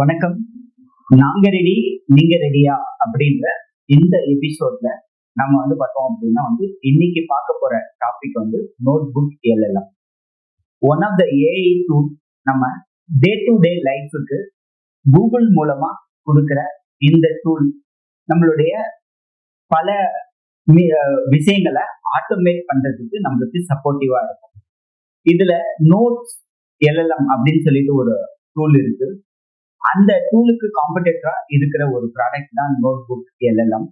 வணக்கம். நாங்க ரெடி நீங்க ரெடியா அப்படின்ற இந்த எபிசோட்ல நம்ம பார்த்தோம் அப்படின்னா இன்னைக்கு பார்க்க போற topic notebook LLM. One of the AI tool நம்ம டே டு டே லைஃபுக்கு கூகுள் மூலமா கொடுக்கிற இந்த டூல் நம்மளுடைய பல விஷயங்களை ஆட்டோமேட் பண்றதுக்கு நம்மளுக்கு சப்போர்ட்டிவா இருக்கும். இதுல நோட்ஸ் எல்எல்எம் அப்படின்னு சொல்லிட்டு ஒரு டூல் இருக்கு. அந்த டூலுக்கு காம்படேட்டரா இருக்கிற ஒரு ப்ராடக்ட் தான் நோட் புக் எல்எல்எம்.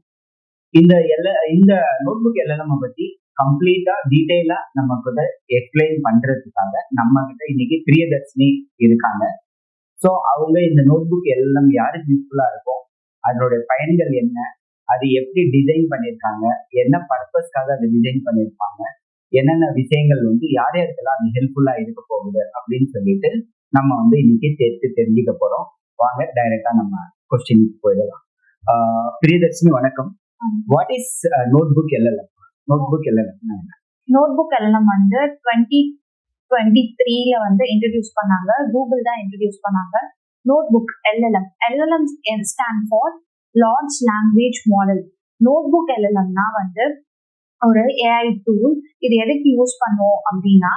இந்த நோட் புக் எல்எல்எம் பத்தி கம்ப்ளீட்டா டீட்டெயிலா நம்ம கூட எக்ஸ்பிளைன் பண்றதுக்காக நம்ம கிட்ட இன்னைக்கு பிரியதர்ஷினி இருக்காங்க. ஸோ அவங்க இந்த நோட் புக் எல்எல்எம் யாருக்கு யூஸ்ஃபுல்லா இருக்கும், அதனுடைய பயன்கள் என்ன, அது எப்படி டிசைன் பண்ணியிருக்காங்க, என்ன பர்பஸ்க்காக அதை டிசைன் பண்ணியிருப்பாங்க, என்னென்ன விஷயங்கள் யார் யாருக்கெல்லாம் அது ஹெல்ப்ஃபுல்லா இருக்க போகுது அப்படின்னு சொல்லிட்டு நம்ம இன்னைக்கு தெரிஞ்சுக்க போறோம். வாங்க டைரக்டா நம்ம கொஸ்டினுக்கு போயிடலாம். பிரியதர்ஷினி வணக்கம். What is notebook LLM? Notebook LLM notebook LLM 2023 introduce பண்ணாங்க. கூகுள் தான் இன்ட்ரடியூஸ் பண்ணாங்க. Notebook LLM stand for large language model. Notebook எல்எல்எம்னா ஒரு ஏஐ டூல். இது எதுக்கு யூஸ் பண்ணுவோம் அப்படின்னா,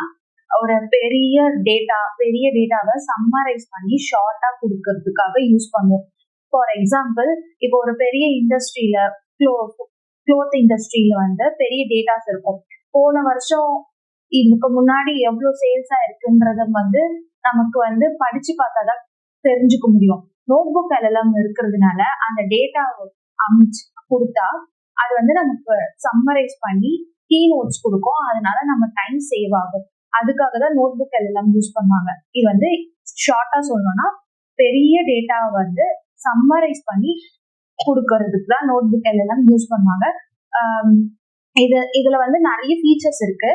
ஒரு பெரிய டேட்டாவை சம்மரைஸ் பண்ணி ஷார்ட்டா கொடுக்கறதுக்காக யூஸ் பண்ணுவோம். ஃபார் எக்ஸாம்பிள், இப்போ ஒரு பெரிய இண்டஸ்ட்ரியில க்ளோத் இண்டஸ்ட்ரியில பெரிய டேட்டாஸ் இருக்கும். போன வருஷம் இதுக்கு முன்னாடி எவ்வளவு சேல்ஸா இருக்குன்றத நமக்கு படிச்சு பார்த்தாதான் தெரிஞ்சுக்க முடியும். நோட் புக் எல்எல்எம் இருக்கிறதுனால அந்த டேட்டாவை அமைச்சு கொடுத்தா அது நமக்கு சம்மரைஸ் பண்ணி கீ நோட்ஸ் கொடுக்கும். அதனால நம்ம டைம் சேவ் ஆகும். அதுக்காக தான் நோட் புக் எல்எல்எம் யூஸ் பண்ணுவாங்க. இது ஷார்ட்டா சொல்லணும்னா பெரிய டேட்டாவை சம்மரைஸ் பண்ணி கொடுக்கறதுக்கு தான் நோட் புக் எல்எல்எம் யூஸ் பண்ணுவாங்க. இதுல நிறைய ஃபீச்சர்ஸ் இருக்கு.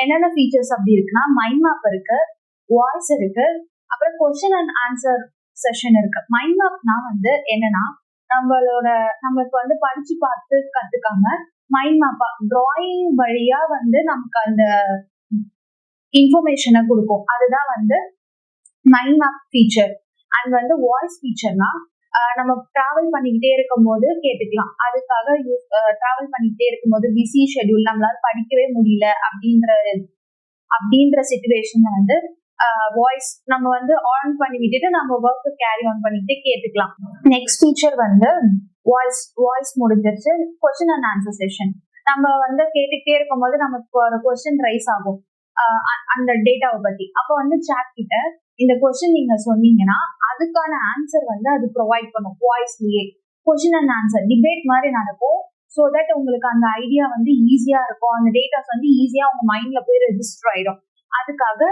என்னென்ன ஃபீச்சர்ஸ் அப்படி இருக்குன்னா, மைண்ட் மேப் இருக்கு, வாய்ஸ் இருக்கு, அப்புறம் கொஸ்டின் அண்ட் ஆன்சர் செஷன் இருக்கு. மைண்ட் மேப்னா என்னன்னா, நம்மளுக்கு படிச்சு பார்த்து கத்துக்காம மைண்ட் மேப்பா டிராயிங் வழியா நமக்கு அந்த இன்ஃபர்மேஷனை கொடுக்கும். அதுதான் mind map feature. And voice ஃபீச்சர்னா நம்ம டிராவல் பண்ணிக்கிட்டே இருக்கும் போது கேட்டுக்கலாம். அதுக்காக டிராவல் பண்ணிக்கிட்டே இருக்கும்போது பிஸி ஷெட்யூல், நம்மளால படிக்கவே முடியல அப்படின்ற சிச்சுவேஷன்ல வாய்ஸ் நம்ம ஆன் பண்ணி விட்டுட்டு நம்ம ஒர்க்கு கேரி ஆன் பண்ணிட்டு கேட்டுக்கலாம். நெக்ஸ்ட் ஃபீச்சர் வாய்ஸ் முடிஞ்சிருச்சு. Question and answer session. நம்ம கேட்டுக்கிட்டே இருக்கும் போது நமக்கு ஒரு கொஸ்டின் ரைஸ் ஆகும் அந்த டேட்டாவை பத்தி. அப்போ சாட் கிட்ட இந்த கொஸ்டின் நீங்க சொன்னீங்கன்னா அதுக்கான ஆன்சர் அது ப்ரொவைட் பண்ணும். வாய்ஸ்லயே கொஸ்டின் அண்ட் ஆன்சர் டிபேட் மாதிரி நடக்கும். ஸோ தட் உங்களுக்கு அந்த ஐடியா ஈஸியா இருக்கும். அந்த டேட்டாஸ் ஈஸியா உங்க மைண்ட்ல போய் ரெஜிஸ்டர் ஆயிடும். அதுக்காக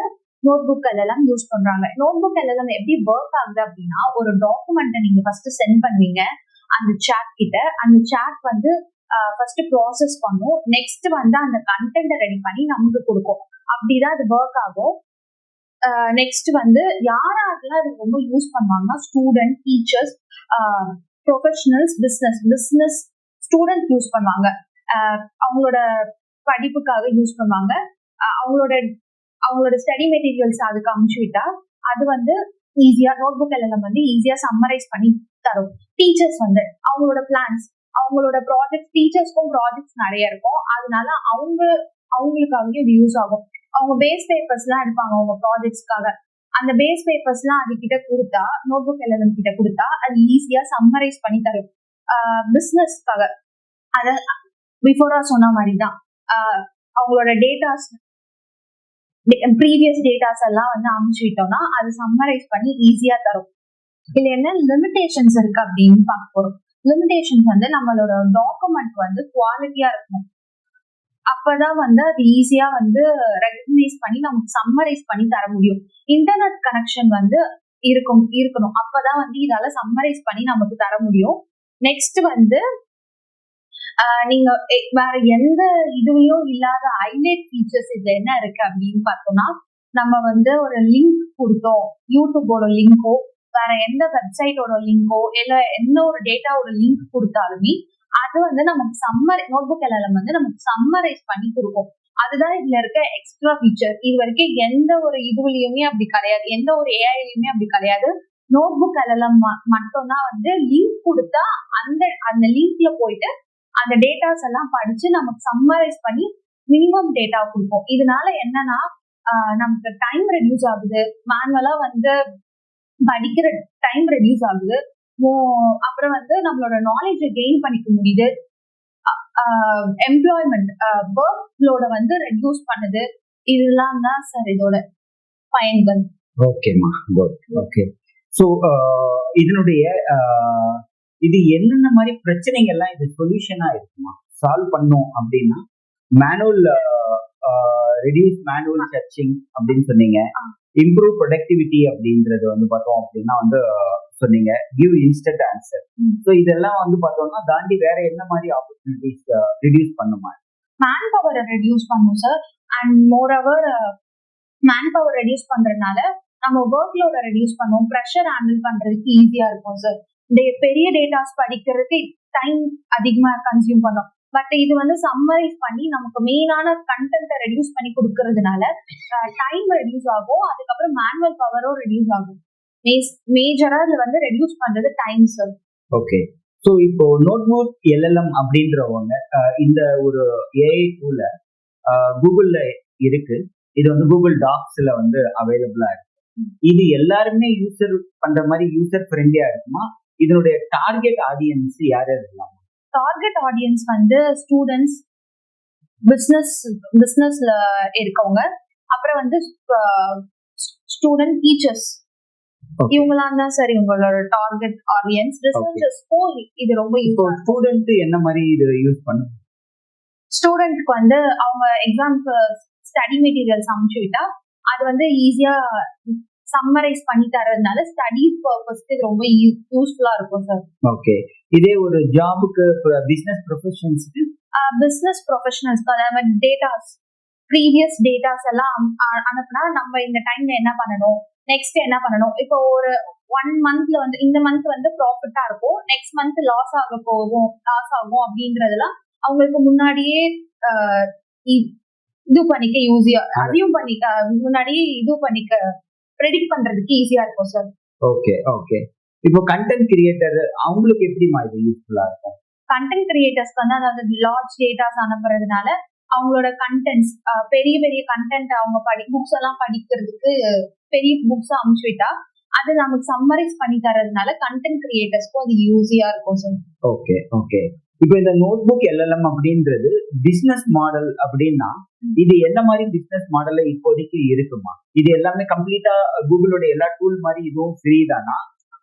நோட் புக் எல்எல்எம் யூஸ் பண்றாங்க. நோட் புக் எல்எல்எம் எப்படி ஒர்க் ஆகுது அப்படின்னா, ஒரு டாக்குமெண்ட்டை நீங்க ஃபர்ஸ்ட் சென்ட் பண்ணுவீங்க அந்த சாட் கிட்ட. அந்த சாட் ஃபர்ஸ்ட் ப்ராசஸ் பண்ணும். நெக்ஸ்ட் அந்த கண்டென்ட்டை ரெடி பண்ணி நமக்கு கொடுக்கும். அப்படிதான் அது ஒர்க் ஆகும். நெக்ஸ்ட் யாரெல்லாம் அது ரொம்ப யூஸ் பண்ணுவாங்கன்னா, student, teachers, professionals, business student use பண்ணுவாங்க. அவங்களோட படிப்புக்காக யூஸ் பண்ணுவாங்க. அவங்களோட ஸ்டடி மெட்டீரியல்ஸ் அதுக்கு அனுப்பிச்சு விட்டா அது ஈஸியா நோட் புக் எல்எல்எம் ஈஸியா சம்மரைஸ் பண்ணி தரும். டீச்சர்ஸ் அவங்களோட பிளான்ஸ், அவங்களோட ப்ராஜெக்ட், டீச்சர்ஸ்க்கும் ப்ராஜெக்ட்ஸ் நிறைய இருக்கும். அதனால அவங்களுக்காக இது யூஸ் ஆகும். அவங்க பேஸ் பேப்பர்ஸ் எல்லாம் எடுப்பாங்க அவங்க ப்ராஜெக்ட்ஸ்க்காக. அந்த பேஸ் பேப்பர்ஸ் எல்லாம் அது கிட்ட கொடுத்தா, நோட் புக் எல்எல்எம் கிட்ட கொடுத்தா அது ஈஸியா சம்மரைஸ் பண்ணி தரும். பிசினஸ்க்காக அத பிஃபோரா சொன்ன மாதிரிதான் அவங்களோட டேட்டாஸ், ப்ரீவியஸ் டேட்டாஸ் எல்லாம் அனுப்பிச்சு விட்டோம்னா அது சம்மரைஸ் பண்ணி ஈஸியா தரும். இதுல என்ன லிமிடேஷன்ஸ் இருக்கு அப்படின்னு பார்க்க போறோம். லிமிடேஷன்ஸ் நம்மளோட டாக்குமெண்ட் குவாலிட்டியா இருக்கணும். அப்பதான் அது ஈஸியா ரெகக்னைஸ் பண்ணி நமக்கு சம்மரைஸ் பண்ணி தர முடியும். இன்டர்நெட் கனெக்ஷன் இருக்கணும். அப்பதான் இதால சம்மரைஸ் பண்ணி நமக்கு தர முடியும். நெக்ஸ்ட் நீங்க வேற எந்த இதுலயும் இல்லாத ஹைலைட் ஃபீச்சர்ஸ் இதுல என்ன இருக்கு அப்படின்னு பார்த்தோம்னா, நம்ம ஒரு லிங்க் கொடுத்தோம், யூடியூபோட லிங்கோ வேற எந்த வெப்சைட்டோட லிங்கோ இல்ல என்ன ஒரு டேட்டாவோட லிங்க் கொடுத்தாலுமே அது நமக்கு நோட் புக் எல்எல்எம் நமக்கு சம்மரைஸ் பண்ணி கொடுக்கும். அதுதான் இதுல இருக்க எக்ஸ்ட்ரா ஃபீச்சர். இது வரைக்கும் எந்த ஒரு இதுலயுமே அப்படி கிடையாது, எந்த ஒரு ஏஐலயுமே அப்படி கிடையாது. நோட் புக் எல்லாம் மட்டும்தான் வந்து லிங்க் கொடுத்தா அந்த லிங்க்ல போயிட்டு அந்த டேட்டாஸ் எல்லாம் படிச்சு நமக்கு சம்மரைஸ் பண்ணி மினிமம் டேட்டா கொடுப்போம். இதனால என்னன்னா நமக்கு டைம் ரெடியூஸ் ஆகுது, மேனுவலா வந்து படிக்கிற டைம் ரெடியூஸ் ஆகுது, அப்புறம் வந்து நம்மளோட நாலேஜை கெயின் பண்ணிக்க முடியுது, எம்ப்ளாய்மெண்ட் ஒர்க் லோட வந்து ரெடியூஸ் பண்ணுது. இதெல்லாம் தான் சார் இதோட பயன்கள். ஓகேம்மா, குட். ஓகே. ஸோ இதனுடைய இது என்னென்ன மாதிரி பிரச்சனைகள்லாம் இது சொல்யூஷனா இருக்குமா சால்வ் பண்ணோம் அப்படின்னா? மேனுவல் ரெடியூஸ் மேனுவல் சர்ச்சிங் அப்படின்னு சொன்னீங்க, இம்ப்ரூவ் ப்ரொடக்டிவிட்டி அப்படின்றது வந்து பார்த்தோம் அப்படின்னா வந்து சொன்னீங்க, கிவ் இன்ஸ்டன்ட் ஆன்சர். ஸோ இதெல்லாம் வந்து பார்த்தோம்னா தாண்டி வேற என்ன மாதிரி ஆப்பர்ச்சுனிட்டிஸ் ரெடியூஸ் பண்ணுமா? மேன் பவரை ரெடியூஸ் பண்ணும் sir. And more over man power reduce பண்றதுனால நம்ம ஒர்க் லோட ரெடியூஸ் பண்ணுவோம், ப்ரெஷர் ஹேண்டில் பண்றதுக்கு ஈஸியா இருக்கும் சார். பெரிய டேட்டாஸ் படிக்கிறதுக்கு டைம் அதிகமா கன்சியூம் பண்ணும். பட் இது வந்து சம்மரைஸ் பண்ணி நமக்கு மெயினான கண்டென்ட்டை ரெடியூஸ் பண்ணி கொடுக்கறதுனால டைம் ரெடியூஸ் ஆகும், அதுக்கப்புறம் மேனுவல் பவரும் ரெடியூஸ் ஆகும். மேஜரா இதுல வந்து ரெடியூஸ் பண்றது டைம் சார். ஓகே. ஸோ இப்போ நோட்புக் எல்எல்எம் அப்படின்றவங்க இந்த ஒரு ஏஐ டூல கூகுள்ல இருக்கு, இது வந்து கூகுள் டாக்ஸ்ல வந்து அவைலபிளா இருக்கு. இது எல்லாருமே யூசர் பண்ற மாதிரி யூசர் ஃப்ரெண்ட்லியா இருக்குமா? இதனுடைய டார்கெட் ஆடியன்ஸ் யார் இருக்கலாம்? டார்கெட் ஆடியன்ஸ் வந்து ஸ்டூடெண்ட்ஸ், பிசினஸ்ல இருக்கவங்க, அப்புறம் வந்து ஸ்டூடெண்ட், டீச்சர்ஸ், இவங்கலாம் தான் சார் இவங்களோட டார்கெட் ஆடியன்ஸ். ரிசர்ச்சர்ஸ்க்கும் இது ரொம்ப யூஸ். ஸ்டூடெண்ட் என்ன மாதிரி இது யூஸ் பண்ணும்? ஸ்டூடெண்ட்க்கு வந்து அவங்க எக்ஸாம்க்கு ஸ்டடி மெட்டீரியல்ஸ் அனுப்பிச்சு விட்டா அது வந்து ஈஸியா சம்மரைஸ் பண்ணி தரதுனால ஸ்டடீஸ் பர்பஸ்க்கு இது ரொம்ப யூஸ்ஃபுல்லா இருக்கும் சார். ஓகே. இதே ஒரு ஜாபுக்கு பிசினஸ் ப்ரொஃபஷனல்ஸ்க்கு அதாவது டேட்டாஸ், ப்ரீவியஸ் டேட்டாஸ் எல்லாம் அனுப்புனா நம்ம இந்த டைம்ல என்ன பண்ணணும், நெக்ஸ்ட் என்ன பண்ணணும், இப்போ ஒரு 1 மந்த்ல வந்து இந்த மந்த் வந்து ப்ராஃபிட்டா இருக்கும், நெக்ஸ்ட் மந்த் லாஸ் ஆகும் அப்படின்றதெல்லாம் அவங்களுக்கு முன்னாடியே இது பண்ணிக்க யூஸியா, அதையும் பண்ணிக்க முன்னாடியே இது பண்ணிக்க ப்ரெடிக்ட் பண்றதுக்கு ஈஸியா இருக்கும் சார். ஓகே. ஓகே. இப்போ கண்டென்ட் கிரியேட்டர் அவங்களுக்கு எப்படி மாதிரி யூஸ்ஃபுல்லா இருக்கும்? கண்டென்ட் கிரியேட்டர்ஸ் வந்து அதாவது லார்ஜ் டேட்டாஸ் அனுப்புறதுனால அவங்களோட கண்டென்ட்ஸ், பெரிய பெரிய கண்டென்ட் அவங்க புக்ஸ் எல்லாம் படிக்கிறதுக்கு பெரிய புக்ஸ் அனுப்பிச்சு விட்டா அது நமக்கு சம்மரைஸ் பண்ணி தரதுனால கண்டென்ட் கிரியேட்டர்ஸ்க்கும் அது யூஸியா இருக்கும் சார். ஓகே. ஓகே. இப்போ இந்த நோட்புக் எல்எல்எம் அப்படின்றது பிசினஸ் மாடல் அப்படின்னா இது என்ன மாதிரி பிசினஸ் மாடல்ல இப்போதைக்கு இருக்குமா? இது எல்லாமே கம்ப்ளீட்டா கூகுளோட எல்லா டூல் மாதிரி இதுவும் ஃப்ரீ தானா,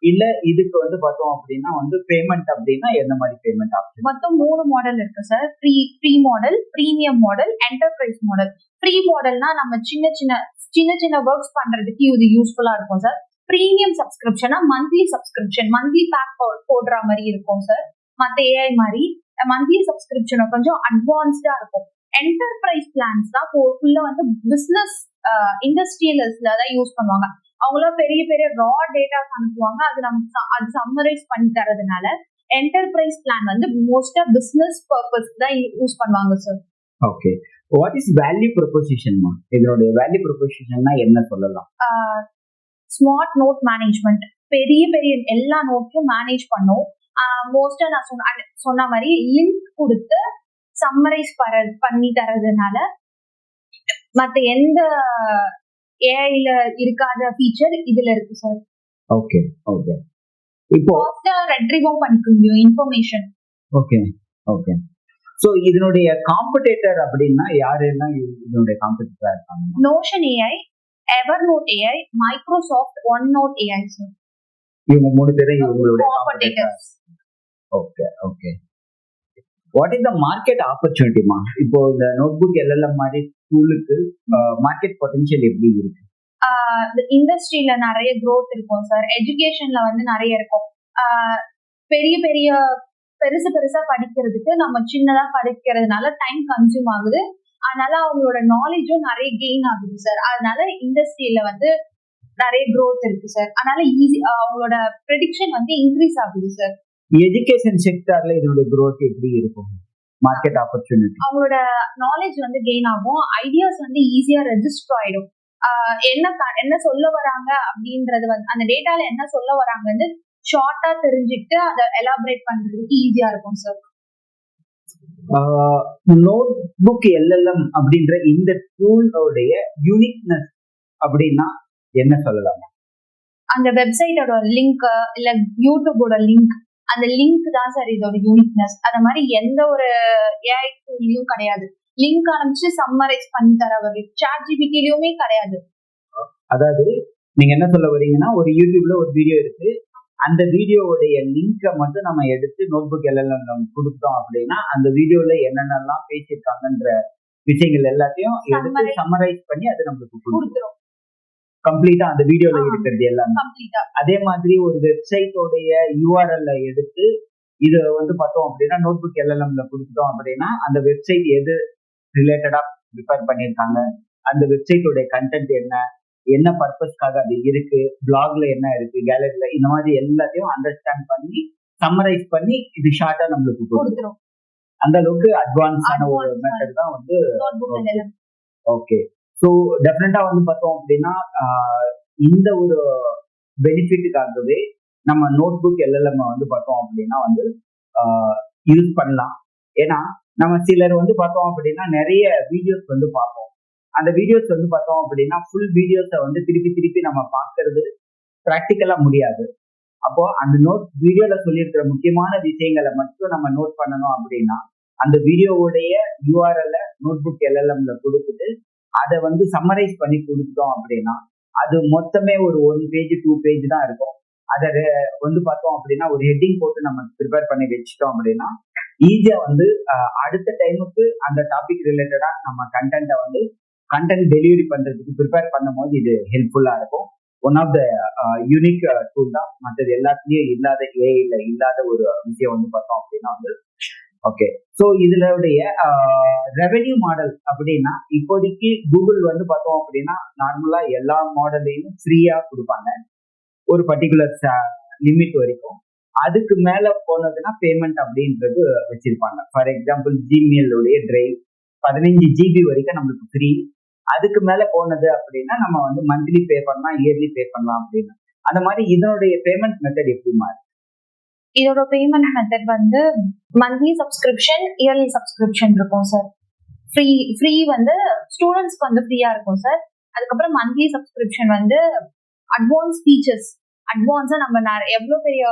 இல்ல இதுக்கு வந்து பார்த்தோம் அப்படின்னா வந்து பேமெண்ட் அப்படின்னா என்ன மாதிரி பேமெண்ட் ஆப்ஷன்? மொத்தம் 3 மாடல் இருக்கு sir. Free model, premium model, enterprise model. Free மாடல்னா நம்ம சின்ன சின்ன ஒர்க்ஸ் பண்றதுக்கு இது யூஸ்ஃபுல்லா இருக்கும் சார். பிரீமியம் சப்ஸ்கிரிப்ஷனா மந்த்லி சப்ஸ்கிரிப்ஷன், மந்த்லி பேக் போடுற மாதிரி இருக்கும் சார். மற்ற ஏஐ மாதிரி மந்த்லி சப்ஸ்கிரிப்ஷன் கொஞ்சம் அட்வான்ஸ்டா இருக்கும். என்டர்பிரைஸ் பிளான்ஸ் தான் ஃபுல்லா வந்து பிசினஸ் இண்டஸ்ட்ரியல்ஸ்ல தான் யூஸ் பண்ணுவாங்க. அவங்களாம் பெரிய பெரிய ரா டேட்டாஸ் அனுப்புவாங்க, அது நமக்கு அது சம்மரைஸ் பண்ணி தரதுனால என்டர்பிரைஸ் பிளான் வந்து மோஸ்டா பிசினஸ் பர்பஸ்க்கு தான் யூஸ் பண்ணுவாங்க sir. Okay. What is value proposition? இதனுடைய வேல்யூ ப்ரொபோசிஷன்னா என்ன சொல்லலாம்? ஸ்மார்ட் நோட் மேனேஜ்மெண்ட், பெரிய பெரிய எல்லா நோட்ஸும் மேனேஜ் பண்ணும். மோஸ்டா நான் சொன்ன மாதிரி லிங்க் கொடுத்து சம்மரைஸ் பண்ணி தரதுனால மத்த எந்த ஏஐல இருக்காத ஃபீச்சர் இதுல இருக்கு சார். ஓகே. ஓகே. இப்போ ரெட்ரிவ் பண்ணிக்க முடியும் இன்ஃபர்மேஷன். ஓகே. ஓகே. சோ இதனுடைய காம்படிட்டர் அப்படின்னா யாரெல்லாம் இதனுடைய காம்படிட்டரா இருக்காங்க? Notion AI, Evernote AI, Microsoft OneNote AI sir. இவங்க 3 பேரும் இவங்களுடைய competitors. Okay. Okay. What is the market ஆப்பர்ச்சுனிட்டிமா? இப்போ இந்த நோட்புக் எல்எல்எம் மாதிரி டூலுக்கு மார்க்கெட் பொட்டன்ஷியல் எப்படி இருக்கு? இண்டஸ்ட்ரியில நிறைய growth இருக்கும் சார். எஜுகேஷன்ல வந்து நிறைய இருக்கும். பெரிய பெரிய பெருசா படிக்கிறதுக்கு நம்ம சின்னதா படிக்கிறதுனால டைம் கன்சியூம் ஆகுது, அதனால அவங்களோட நாலேஜும் நிறைய கெயின் ஆகுது சார். அதனால இண்டஸ்ட்ரியில வந்து நிறைய growth இருக்கு சார். அதனால ஈஸி அவங்களோட ப்ரெடிக்ஷன் வந்து இன்க்ரீஸ் ஆகுது சார். எஜுகேஷன் செக்டர்ல இதோட growth எப்படி இருக்கும்? மார்க்கெட் ஆப்பர்ச்சுனிட்டி, அவங்களோட நாலேஜ் வந்து கெயின் ஆகும், ஐடியாஸ் வந்து ஈஸியா ரெஜிஸ்டர் ஆயிடும். என்ன சொல்ல வராங்க அப்படின்றது வந்து அந்த டேட்டால என்ன சொல்ல வராங்க வந்து ஷார்ட்டா தெரிஞ்சுட்டு அதை எலாபரேட் பண்றதுக்கு ஈஸியா இருக்கும் சார். நோட் புக் எல்எல்எம் அப்படின்ற இந்த டூலோடைய யூனிக்னஸ் அப்படின்னா என்ன சொல்லலாம்? அந்த வெப்சைட்டோட லிங்க் இல்ல யூடியூபோட லிங்க், அந்த லிங்க் தான் சார் இதோட யூனிக்னஸ். அந்த மாதிரி எந்த ஒரு ஏஐ டூல்லையும் கிடையாது. லிங்க் ஆரம்பிச்சு சம்மரைஸ் பண்ணி தர வகை ChatGPT-லயுமே கிடையாது. அதாவது நீங்க என்ன சொல்ல வரீங்கன்னா, ஒரு யூடியூப்ல ஒரு வீடியோ இருக்கு, அந்த வீடியோவுடைய லிங்கை மட்டும் நம்ம எடுத்து நோட் புக் எல்எல்எம் கொடுத்தோம் அப்படின்னா அந்த வீடியோல என்னென்னலாம் பேசியிருக்காங்கன்ற விஷயங்கள் எல்லாத்தையும் எடுத்து சம்மரைஸ் பண்ணி அது நம்மளுக்கு கொடுத்துரும். கம்ப்ளீட்டா அந்த வீடியோல இருக்கிறது எல்லாமே. அதே மாதிரி ஒரு வெப்சைட்டோடைய யூஆர்எல் எடுத்து இதை வந்து பார்த்தோம் அப்படின்னா நோட் புக் எல்எல்எம்ல கொடுத்துட்டோம் அப்படின்னா அந்த வெப்சைட் எது ரிலேட்டடா ப்ரிப்பேர் பண்ணியிருக்காங்க, அந்த வெப்சைட்டோடைய கண்டென்ட் என்ன பர்பஸ்க்காக அது இருக்கு, பிளாக்ல என்ன இருக்கு, கேலரியில இந்த மாதிரி எல்லாத்தையும் அண்டர்ஸ்டாண்ட் பண்ணி சம்மரைஸ் பண்ணி இது ஷார்ட்டா நம்மளுக்கு கொடுத்துரும். அந்த அளவுக்கு அட்வான்ஸான ஒரு மெத்தட் தான் வந்து. ஓகே, ஸோ டெஃபினட்டா வந்து பார்த்தோம் அப்படின்னா இந்த ஒரு பெனிஃபிட்டுக்காகவே நம்ம நோட் புக் எல்எல்எம் வந்து பார்த்தோம் அப்படின்னா வந்து யூஸ் பண்ணலாம். ஏன்னா நம்ம சிலர் வந்து பார்த்தோம் அப்படின்னா நிறைய வீடியோஸ் வந்து பார்ப்போம். அந்த வீடியோஸ் வந்து பார்த்தோம் அப்படின்னா ஃபுல் வீடியோஸை வந்து திருப்பி நம்ம பார்க்கறது ப்ராக்டிக்கலா முடியாது. அப்போ அந்த நோட் வீடியோல சொல்லியிருக்கிற முக்கியமான விஷயங்களை மட்டும் நம்ம நோட் பண்ணணும் அப்படின்னா அந்த வீடியோவுடைய யூஆர்எல் நோட் புக் எல்எல்எம்ல கொடுத்துட்டு அதை வந்து சம்மரைஸ் பண்ணி கொடுத்துட்டோம் அப்படின்னா அது மொத்தமே ஒரு 1 பேஜ் 2 பேஜ் தான் இருக்கும். அதை வந்து பார்த்தோம் அப்படின்னா ஒரு ஹெட்டிங் போட்டு நம்ம ப்ரிப்பேர் பண்ணி வச்சுட்டோம் அப்படின்னா ஈஸியா வந்து அடுத்த டைமுக்கு அந்த டாபிக் ரிலேட்டடா நம்ம கண்டென்ட் டெலிவரி பண்றதுக்கு ப்ரிப்பேர் பண்ணும் போது இது ஹெல்ப்ஃபுல்லா இருக்கும். One of the unique tool தான். மற்றது எல்லாத்துலயும் இல்லாத ஏஐல இல்லாத ஒரு விஷயம் வந்து பார்த்தோம் அப்படின்னா வந்து ஓகே. ஸோ இதுலடைய ரெவென்யூ மாடல் அப்படின்னா இப்போதைக்கு கூகுள் வந்து பார்த்தோம் அப்படின்னா நார்மலா எல்லா மாடலையும் ஃப்ரீயா கொடுப்பாங்க ஒரு பர்டிகுலர் லிமிட் வரைக்கும். அதுக்கு மேல போனதுன்னா பேமெண்ட் அப்படின்றது வச்சிருப்பாங்க. ஃபார் எக்ஸாம்பிள் ஜிமெயிலுடைய டிரைவ் 15 GB வரைக்கும் நம்மளுக்கு ஃப்ரீ. அதுக்கு மேல போனது அப்படின்னா நம்ம வந்து மந்த்லி பே பண்ணலாம், இயர்லி பே பண்ணலாம் அப்படின்னு. அந்த மாதிரி இதனுடைய பேமெண்ட் மெத்தட் எப்படி மாறும்? இதோட பேமெண்ட் மெத்தட் வந்து மந்த்லி சப்ஸ்கிரிப்ஷன், இயர்லி சப்ஸ்கிரிப்ஷன் இருக்கும் சார். ஃப்ரீ வந்து ஸ்டூடெண்ட்ஸ்க்கு வந்து ஃப்ரீயா இருக்கும் சார். அதுக்கப்புறம் மந்த்லி சப்ஸ்கிரிப்ஷன் வந்து அட்வான்ஸ் ஃபீச்சர்ஸ், அட்வான்ஸா நம்ம எவ்வளவு பெரிய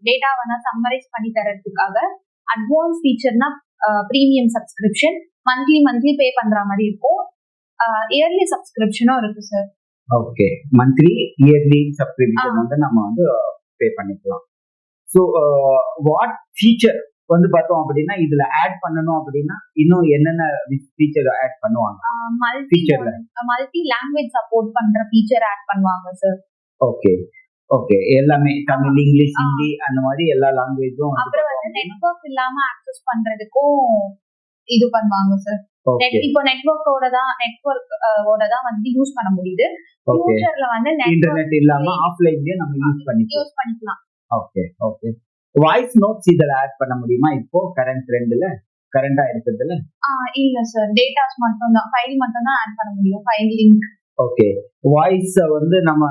டேட்டா வேணா சம்மரைஸ் பண்ணி தரதுக்காக அட்வான்ஸ் ஃபீச்சர்னா ப்ரீமியம் சப்ஸ்கிரிப்ஷன் மந்த்லி பே பண்ற மாதிரி இருக்கும். இயர்லி சப்ஸ்கிரிப்ஷனும் இருக்கு sir. Okay, monthly yearly subscription வந்து நம்ம வந்து பே பண்ணிக்கலாம். ஸோ வாட் ஃபீச்சர் வந்து பார்த்தோம் அப்படின்னா இதுல ஆட் பண்ணணும் அப்படின்னா இன்னும் என்னென்ன ஃபீச்சர் ஆட் பண்ணுவாங்க? மல்டி லாங்குவேஜ் சப்போர்ட் பண்ற ஃபீச்சர் ஆட் பண்ணுவாங்க சார். ஓகே எல்லாமே தமிழ், இங்கிலீஷ், ஹிந்தி அந்த மாதிரி எல்லா லாங்குவேஜும். அப்புறம் வந்து நெட்வொர்க் இல்லாம ஆக்சஸ் பண்றதுக்கும் இது பண்ணுவாங்க சார். இப்போ நெட்வொர்க்கோட தான் வந்து யூஸ் பண்ண முடியுது. ஃபியூச்சர்ல வந்து இன்டர்நெட் இல்லாம ஆஃப்லைன்லயே நம்ம யூஸ் பண்ணிக்கலாம். ஓகே. வாய்ஸ் நோட்ஸ் இதல ஆட் பண்ண முடியுமா இப்போ கரண்டா இருக்குதுல? இல்ல சார், டேட்டாஸ் மட்டும் தான், ஃபைல் மட்டும் தான் ஆட் பண்ண முடியும், ஃபைல் லிங்க். ஓகே, வாய்ஸ் வந்து நம்ம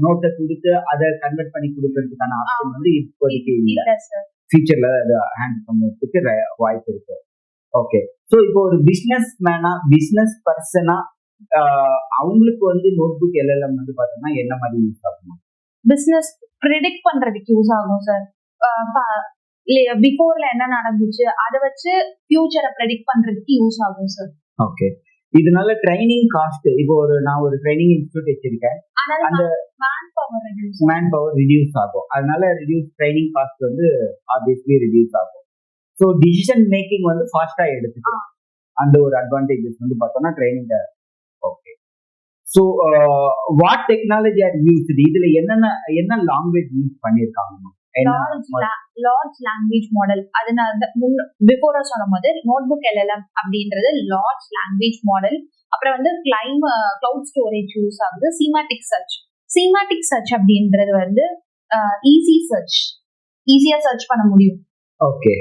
நோட்டை கொடுத்து அதை கன்வெர்ட் பண்ணி கொடுக்கறதுக்கான ஆப்ஷன் வந்து இப்போதைக்கு இல்ல சார். ஃபியூச்சர்ல அதை ஹேண்ட் பண்ணுறதுக்கு வாய்ப்பு இருக்கு. ஓகே, ஸோ இப்போ ஒரு பிசினஸ் பர்சனா அவங்களுக்கு வந்து நோட் புக் எல்எல்எம் வந்து பாத்தீங்கன்னா என்ன மாதிரி யூஸ் ஆகும்? பிசினஸ் ப்ரிடிக்ட் பண்றதுக்கு யூஸ் ஆகும் சார். பிஃபோர்ல என்ன நடந்துச்சு அதை வச்சு ஃபியூச்சரை ப்ரெடிக்ட் பண்றதுக்கு யூஸ் ஆகும் சார். ஓகே, இதனால ட்ரைனிங் காஸ்ட், இப்போ நான் ஒரு ட்ரைனிங் இன்ஸ்டிடியூட் வச்சிருக்கேன், அந்த மேன் பவர் ரிடியூஸ் ஆகும். அதனால ட்ரைனிங் காஸ்ட் வந்து ஆப்வியஸ்லி ரிடியூஸ் ஆகும். ஸோ டிசிஷன் மேக்கிங் வந்து ஃபாஸ்டா எடுத்துக்கலாம். அந்த ஒரு அட்வான்டேஜஸ் வந்து பார்த்தோம்னா training. Okay, so what technology R used? இதுல என்ன லாங்குவேஜ் யூஸ் பண்ணிருக்காங்க? Large language model. அது நான் பிஃபோரா சொல்லும் போது நோட் புக் எல்எல்எம் அப்படின்றது லார்ஜ் லாங்குவேஜ் மாடல். அப்புறம் வந்து கிளவுட் ஸ்டோரேஜ் யூஸ் ஆகுது. சீமாட்டிக் சர்ச் அப்படின்றது வந்து ஈஸியா சர்ச் பண்ண முடியும். ஓகே.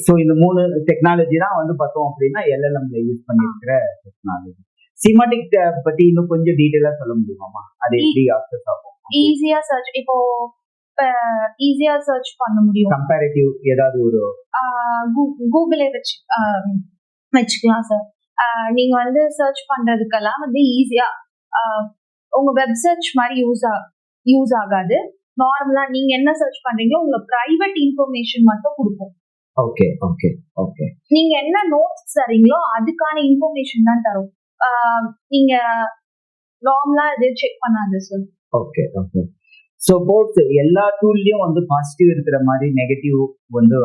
ஸோ இந்த 3 டெக்னாலஜி தான் வந்து பார்த்தோம் அப்படின்னா எல்எல்எம்ல யூஸ் பண்ணிருக்கிற டெக்னாலஜி. சிமாட்டிக் பத்தி இன்னும் கொஞ்சம் டீடைலா சொல்ல முடியுமாமா? அது எப்படி ஆக்சஸ் ஆகும்? ஈஸியா சர்ச் இப்போ ஈஸியா சர்ச் பண்ண முடியும். கம்பேரிட்டிவ் ஏதாவது ஒரு கூகுளே வச்சுக்கலாம் சார். நீங்க வந்து சர்ச் பண்றதுக்கெல்லாம் வந்து ஈஸியா உங்க வெப் சர்ச் மாதிரி யூஸ் ஆகாது. நார்மலா நீங்க என்ன சர்ச் பண்றீங்களோ உங்க பிரைவேட் இன்ஃபர்மேஷன் மட்டும் கொடுக்கும். Okay okay okay. நீங்க என்ன நோட்ஸ் தரீங்களோ அதுக்கான இன்ஃபர்மேஷன் தான் தரும். நீங்க நார்மலா இது செக் பண்ணாது sir. Okay okay. So both எல்லா டூல்லையும் வந்து பாசிட்டிவ் இருக்கிற மாதிரி நெகட்டிவ் வந்து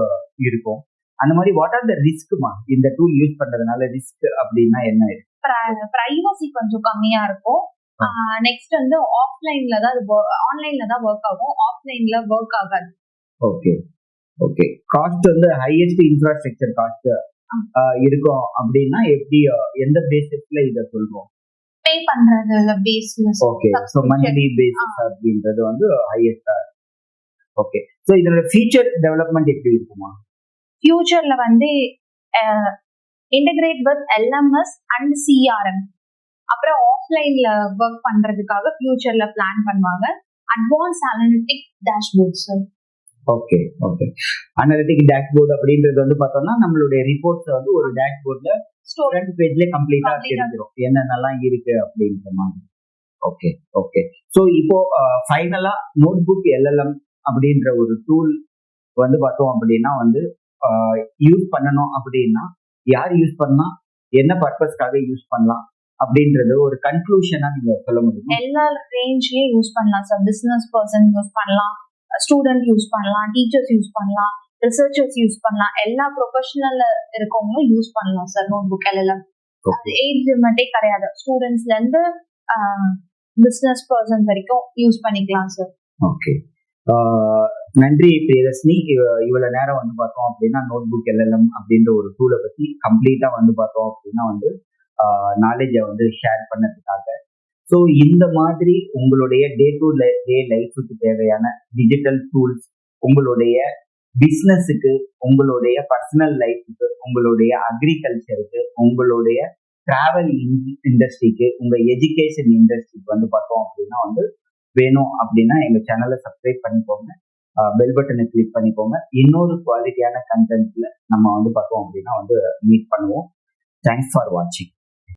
இருக்கும். அந்த மாதிரி வாட் ஆர் த ரிஸ்க்மா இந்த டூல் யூஸ் பண்றதுனால ரிஸ்க் அப்படின்னா என்ன? பிரைவசி கொஞ்சம் கம்மியா இருக்கும். நெக்ஸ்ட் வந்து ஆஃப்லைன்ல தான் ஆன்லைன்ல தான் ஒர்க் ஆகும், ஆஃப்லைன்ல ஒர்க் ஆகாது. Okay okay. காஸ்ட் வந்து ஹையஸ்ட் இன்ஃப்ராஸ்ட்ரக்சர் காஸ்ட் இருக்கும் அப்படின்னா எப்படி எந்த பேசிஸ்ல இத சொல்றோம்? பே பண்றது பேஸ்ல. ஓகே. சோ மந்த்லி பேசிஸ் அப்படின்றது வந்து ஹையஸ்டா. ஓகே. சோ இதோட ஃபியூச்சர் டெவலப்மென்ட் எப்படி இருக்குமா? ஃபியூச்சர்ல வந்து integrate with LMS and CRM. அப்புறம் ஆஃப்லைன்ல ஒர்க் பண்றதுக்காக ஃபியூச்சர்ல பிளான் பண்ணுவாங்க. Advance analytic dashboards. Okay okay. Analytic dashboard அப்படின்றது வந்து பார்த்தோம்னா நம்மளுடைய ரிப்போர்ட்ஸ் வந்து ஒரு டேஷ்போர்ட்ல ஸ்டோரேஜ் பேஜ்ல கம்ப்ளீட்டா தெரிஞ்சிடும் என்னென்னலாம் இருக்கு அப்படின்ற மாதிரி. Okay okay. ஸோ இப்போ ஃபைனலா நோட் புக் LLM அப்படின்ற ஒரு டூல் வந்து பார்த்தோம் அப்படின்னா வந்து யூஸ் பண்ணணும் அப்படின்னா யார் யூஸ் பண்ணலாம், என்ன பர்பஸ்க்காக யூஸ் பண்ணலாம் அப்படின்றது ஒரு கன்க்ளூஷனா நீங்க சொல்ல முடியும்? எல்லா ரேஞ்ச்லயும் யூஸ் பண்ணலாம் சார். பிசினஸ் பர்சன் யூஸ் பண்ணலாம், ஸ்டூடெண்ட் யூஸ் பண்ணலாம், டீச்சர்ஸ் யூஸ் பண்ணலாம், ரிசர்ச்சர்ஸ் யூஸ் பண்ணலாம், எல்லா ப்ரொஃபஷனல்ல இருக்கவங்களும் யூஸ் பண்ணலாம் sir notebook LLM. Age லிமிட்டே கிடையாது. ஸ்டூடெண்ட்ஸ்ல இருந்து பிசினஸ் பர்சன் வரைக்கும் யூஸ் பண்ணிக்கலாம் சார். ஓகே. நன்றி பிரியதர்ஷினி. இவ்வளவு நேரம் வந்து பார்த்தோம் அப்படின்னா நோட் புக் LLM அப்படின்ற ஒரு டூலை பத்தி கம்ப்ளீட்டா வந்து பார்த்தோம் அப்படின்னா வந்து நாலேஜை வந்து ஷேர் பண்ணதுக்காக. ஸோ இந்த மாதிரி உங்களுடைய டே டு டே லைஃபுக்கு தேவையான டிஜிட்டல் டூல்ஸ் உங்களுடைய பிஸ்னஸுக்கு, உங்களுடைய பர்சனல் லைஃபுக்கு, உங்களுடைய அக்ரிகல்ச்சருக்கு, உங்களுடைய டிராவல் இண்டஸ்ட்ரிக்கு, உங்க எஜுகேஷன் இண்டஸ்ட்ரிக்கு வந்து பார்த்தோம் அப்படின்னா வந்து வேணும் அப்படின்னா எங்க சேனலை சப்ஸ்கிரைப் பண்ணிக்கோங்க, பெல் பட்டனை கிளிக் பண்ணிக்கோங்க. இன்னொரு குவாலிட்டியான கண்டென்ட்ல நம்ம வந்து பார்த்தோம் அப்படின்னா வந்து மீட் பண்ணுவோம். தேங்க்ஸ் ஃபார் வாட்சிங்.